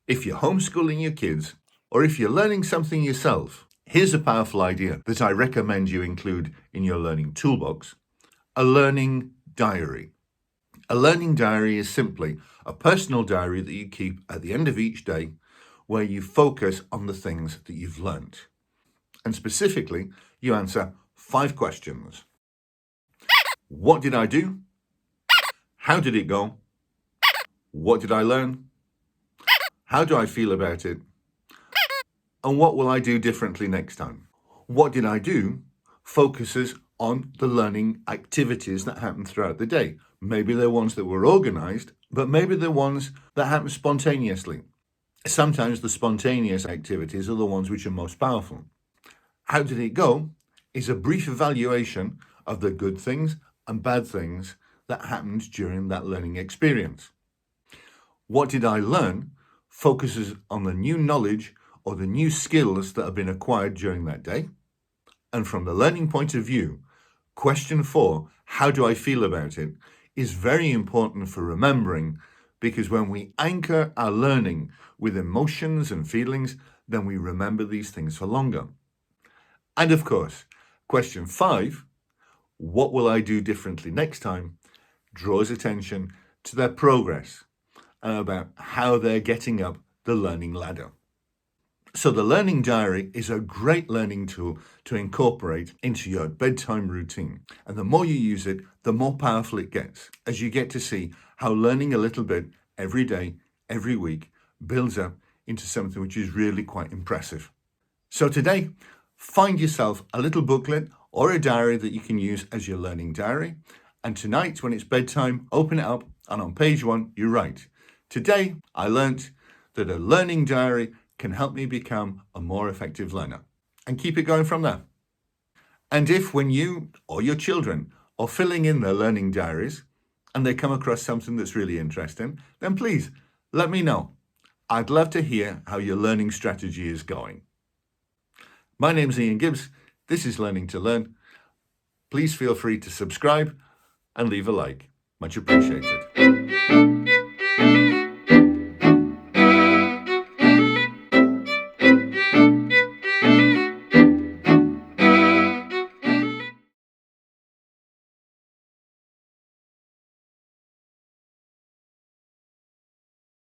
If you're homeschooling your kids, or if you're learning something yourself, here's a powerful idea that I recommend you include in your learning toolbox: a learning diary. A learning diary is simply a personal diary that you keep at the end of each day where you focus on the things that you've learnt. And specifically, you answer 5 questions. What did I do? How did it go? What did I learn? How do I feel about it? And what will I do differently next time? What did I do focuses on the learning activities that happen throughout the day. Maybe they're ones that were organized, but maybe they're ones that happen spontaneously. Sometimes the spontaneous activities are the ones which are most powerful. How did it go is a brief evaluation of the good things and bad things that happened during that learning experience. What did I learn focuses on the new knowledge or the new skills that have been acquired during that day. And from the learning point of view, question 4, how do I feel about it, is very important for remembering, because when we anchor our learning with emotions and feelings, then we remember these things for longer. And of course, question 5, what will I do differently next time, draws attention to their progress and about how they're getting up the learning ladder. So the learning diary is a great learning tool to incorporate into your bedtime routine. And the more you use it, the more powerful it gets, as you get to see how learning a little bit every day, every week, builds up into something which is really quite impressive. So today, find yourself a little booklet or a diary that you can use as your learning diary. And tonight, when it's bedtime, open it up, and on page 1, you write, "Today, I learnt that a learning diary can help me become a more effective learner," and keep it going from there. And if, when you or your children are filling in their learning diaries and they come across something that's really interesting, then please let me know. I'd love to hear how your learning strategy is going. My name's Ian Gibbs. This is Learning to Learn. Please feel free to subscribe and leave a like. Much appreciated.